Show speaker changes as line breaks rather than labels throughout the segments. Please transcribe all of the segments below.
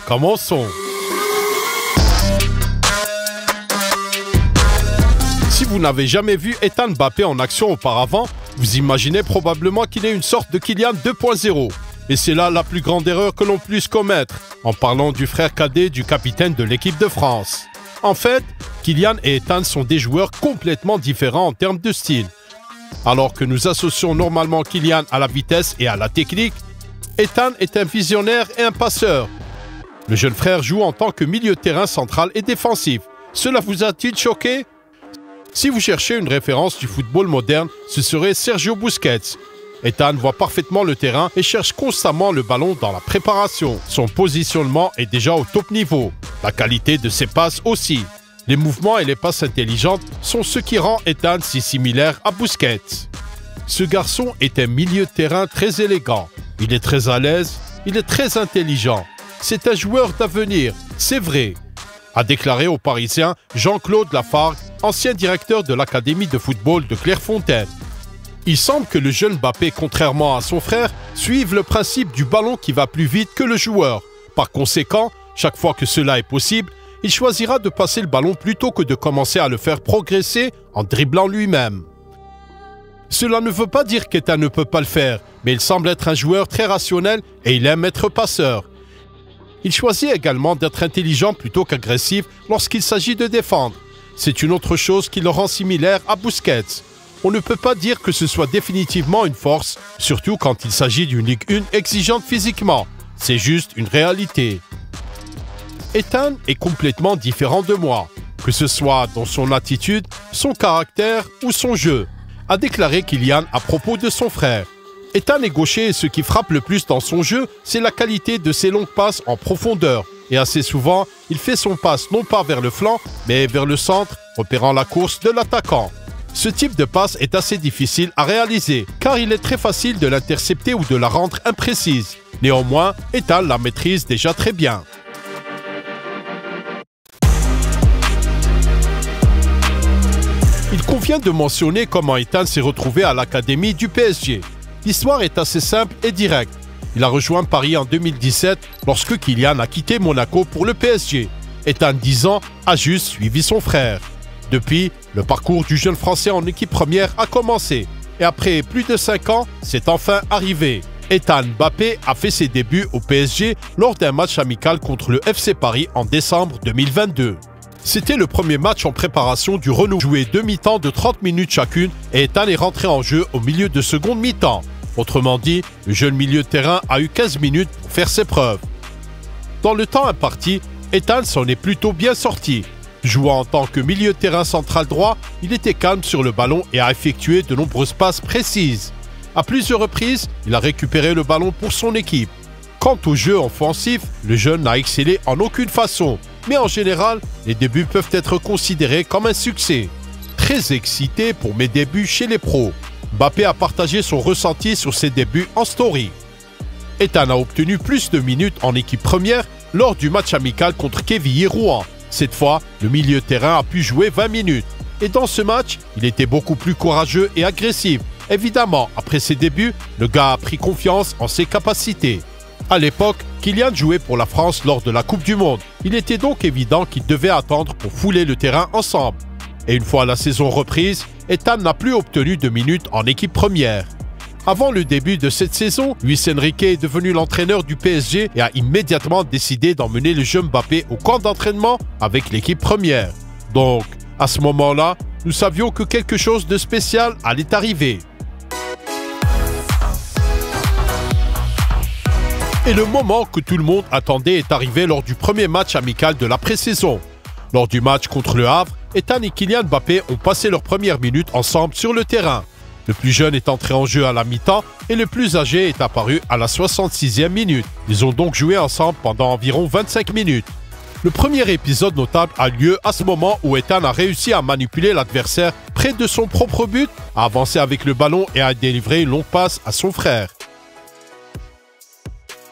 Commençons. Si vous n'avez jamais vu Ethan Mbappé en action auparavant, vous imaginez probablement qu'il est une sorte de Kylian 2.0. Et c'est là la plus grande erreur que l'on puisse commettre, en parlant du frère cadet du capitaine de l'équipe de France. En fait, Kylian et Ethan sont des joueurs complètement différents en termes de style. Alors que nous associons normalement Kylian à la vitesse et à la technique, Ethan est un visionnaire et un passeur. Le jeune frère joue en tant que milieu de terrain central et défensif. Cela vous a-t-il choqué? Si vous cherchez une référence du football moderne, ce serait Sergio Busquets. Ethan voit parfaitement le terrain et cherche constamment le ballon dans la préparation. Son positionnement est déjà au top niveau. La qualité de ses passes aussi. Les mouvements et les passes intelligentes sont ce qui rend Ethan si similaire à Busquets. Ce garçon est un milieu de terrain très élégant. Il est très à l'aise, il est très intelligent. C'est un joueur d'avenir, c'est vrai, a déclaré aux Parisiens Jean-Claude Lafargue, ancien directeur de l'Académie de football de Clairefontaine. Il semble que le jeune Mbappé, contrairement à son frère, suive le principe du ballon qui va plus vite que le joueur. Par conséquent, chaque fois que cela est possible, il choisira de passer le ballon plutôt que de commencer à le faire progresser en dribblant lui-même. Cela ne veut pas dire qu'Ethan ne peut pas le faire, mais il semble être un joueur très rationnel et il aime être passeur. Il choisit également d'être intelligent plutôt qu'agressif lorsqu'il s'agit de défendre. C'est une autre chose qui le rend similaire à Busquets. On ne peut pas dire que ce soit définitivement une force, surtout quand il s'agit d'une Ligue 1 exigeante physiquement. C'est juste une réalité. Ethan est complètement différent de moi, que ce soit dans son attitude, son caractère ou son jeu, a déclaré Kylian à propos de son frère. Ethan est gaucher et ce qui frappe le plus dans son jeu, c'est la qualité de ses longues passes en profondeur. Et assez souvent, il fait son passe non pas vers le flanc, mais vers le centre, repérant la course de l'attaquant. Ce type de passe est assez difficile à réaliser, car il est très facile de l'intercepter ou de la rendre imprécise. Néanmoins, Ethan la maîtrise déjà très bien. Il convient de mentionner comment Ethan s'est retrouvé à l'Académie du PSG. L'histoire est assez simple et directe. Il a rejoint Paris en 2017 lorsque Kylian a quitté Monaco pour le PSG. Ethan, 10 ans, a juste suivi son frère. Depuis, le parcours du jeune Français en équipe première a commencé. Et après plus de 5 ans, c'est enfin arrivé. Ethan Mbappé a fait ses débuts au PSG lors d'un match amical contre le FC Paris en décembre 2022. C'était le premier match en préparation du renouveau. Joué 2 mi-temps de 30 minutes chacune et Ethan est rentré en jeu au milieu de seconde mi-temps. Autrement dit, le jeune milieu de terrain a eu 15 minutes pour faire ses preuves. Dans le temps imparti, Ethan s'en est plutôt bien sorti. Jouant en tant que milieu de terrain central droit, il était calme sur le ballon et a effectué de nombreuses passes précises. À plusieurs reprises, il a récupéré le ballon pour son équipe. Quant au jeu offensif, le jeune n'a excellé en aucune façon. Mais en général, les débuts peuvent être considérés comme un succès. Très excité pour mes débuts chez les pros. Mbappé a partagé son ressenti sur ses débuts en story. Ethan a obtenu plus de minutes en équipe première lors du match amical contre Quevilly-Rouen. Cette fois, le milieu de terrain a pu jouer 20 minutes. Et dans ce match, il était beaucoup plus courageux et agressif. Évidemment, après ses débuts, le gars a pris confiance en ses capacités. À l'époque, Kylian jouait pour la France lors de la Coupe du Monde. Il était donc évident qu'il devait attendre pour fouler le terrain ensemble. Et une fois la saison reprise, Ethan n'a plus obtenu de minutes en équipe première. Avant le début de cette saison, Luis Enrique est devenu l'entraîneur du PSG et a immédiatement décidé d'emmener le jeune Mbappé au camp d'entraînement avec l'équipe première. Donc, à ce moment-là, nous savions que quelque chose de spécial allait arriver. Et le moment que tout le monde attendait est arrivé lors du premier match amical de la pré-saison. Lors du match contre le Havre, Ethan et Kylian Mbappé ont passé leurs premières minutes ensemble sur le terrain. Le plus jeune est entré en jeu à la mi-temps et le plus âgé est apparu à la 66e minute. Ils ont donc joué ensemble pendant environ 25 minutes. Le premier épisode notable a lieu à ce moment où Ethan a réussi à manipuler l'adversaire près de son propre but, à avancer avec le ballon et à délivrer une longue passe à son frère.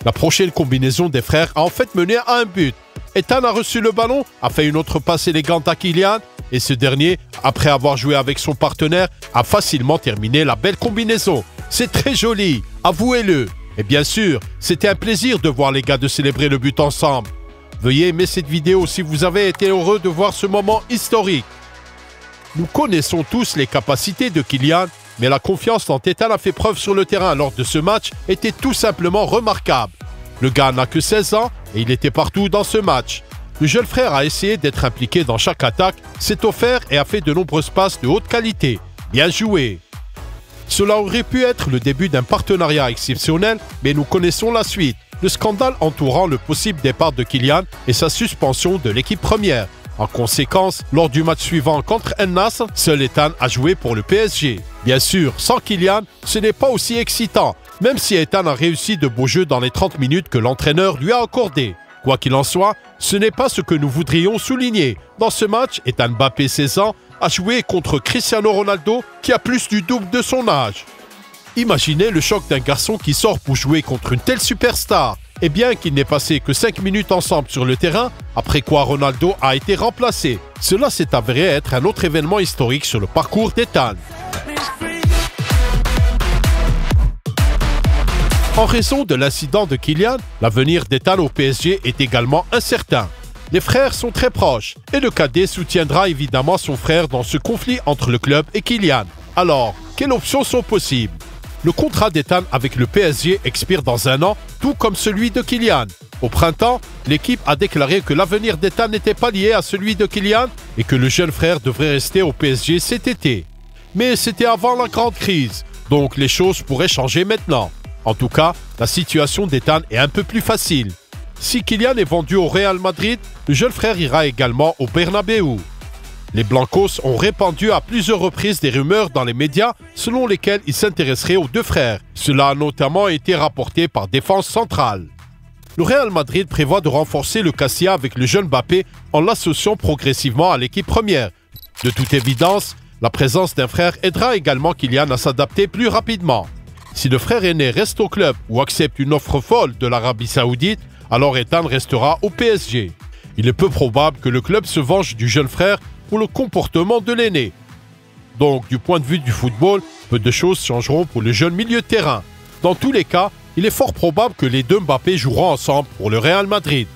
La prochaine combinaison des frères a en fait mené à un but. Ethan a reçu le ballon, a fait une autre passe élégante à Kylian et ce dernier, après avoir joué avec son partenaire, a facilement terminé la belle combinaison. C'est très joli, avouez-le. Et bien sûr, c'était un plaisir de voir les gars de célébrer le but ensemble. Veuillez aimer cette vidéo si vous avez été heureux de voir ce moment historique. Nous connaissons tous les capacités de Kylian, mais la confiance dont Ethan a fait preuve sur le terrain lors de ce match était tout simplement remarquable. Le gars n'a que 16 ans et il était partout dans ce match. Le jeune frère a essayé d'être impliqué dans chaque attaque, s'est offert et a fait de nombreuses passes de haute qualité. Bien joué. Cela aurait pu être le début d'un partenariat exceptionnel, mais nous connaissons la suite. Le scandale entourant le possible départ de Kylian et sa suspension de l'équipe première. En conséquence, lors du match suivant contre El Nassr, seul Ethan a joué pour le PSG. Bien sûr, sans Kylian, ce n'est pas aussi excitant, même si Ethan a réussi de beaux jeux dans les 30 minutes que l'entraîneur lui a accordées. Quoi qu'il en soit, ce n'est pas ce que nous voudrions souligner. Dans ce match, Ethan Mbappé, 16 ans, a joué contre Cristiano Ronaldo qui a plus du double de son âge. Imaginez le choc d'un garçon qui sort pour jouer contre une telle superstar. Et bien qu'il n'ait passé que 5 minutes ensemble sur le terrain, après quoi Ronaldo a été remplacé. Cela s'est avéré être un autre événement historique sur le parcours d'Ethan. En raison de l'incident de Kylian, l'avenir d'Ethan au PSG est également incertain. Les frères sont très proches et le cadet soutiendra évidemment son frère dans ce conflit entre le club et Kylian. Alors, quelles options sont possibles? Le contrat d'Ethan avec le PSG expire dans 1 an, tout comme celui de Kylian. Au printemps, l'équipe a déclaré que l'avenir d'Ethan n'était pas lié à celui de Kylian et que le jeune frère devrait rester au PSG cet été. Mais c'était avant la grande crise, donc les choses pourraient changer maintenant. En tout cas, la situation d'Ethan est un peu plus facile. Si Kylian est vendu au Real Madrid, le jeune frère ira également au Bernabéu. Les Blancos ont répandu à plusieurs reprises des rumeurs dans les médias selon lesquelles ils s'intéresseraient aux deux frères. Cela a notamment été rapporté par Défense Centrale. Le Real Madrid prévoit de renforcer le Castilla avec le jeune Mbappé en l'associant progressivement à l'équipe première. De toute évidence, la présence d'un frère aidera également Kylian à s'adapter plus rapidement. Si le frère aîné reste au club ou accepte une offre folle de l'Arabie Saoudite, alors Ethan restera au PSG. Il est peu probable que le club se venge du jeune frère pour le comportement de l'aîné. Donc, du point de vue du football, peu de choses changeront pour le jeune milieu de terrain. Dans tous les cas, il est fort probable que les deux Mbappé joueront ensemble pour le Real Madrid.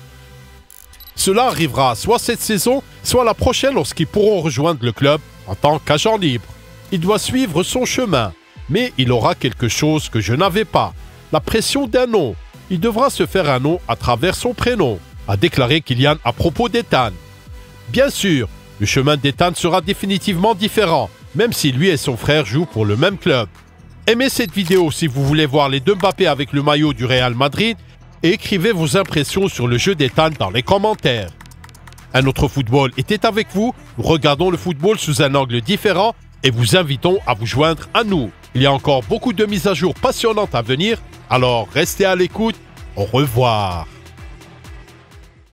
Cela arrivera soit cette saison, soit la prochaine lorsqu'ils pourront rejoindre le club en tant qu'agent libre. Il doit suivre son chemin, mais il aura quelque chose que je n'avais pas, la pression d'un nom. Il devra se faire un nom à travers son prénom, a déclaré Kylian à propos d'Ethan. Bien sûr, le chemin d'Ethan sera définitivement différent, même si lui et son frère jouent pour le même club. Aimez cette vidéo si vous voulez voir les deux Mbappé avec le maillot du Real Madrid et écrivez vos impressions sur le jeu d'Ethan dans les commentaires. Un autre football était avec vous, nous regardons le football sous un angle différent et vous invitons à vous joindre à nous. Il y a encore beaucoup de mises à jour passionnantes à venir, alors restez à l'écoute, au revoir.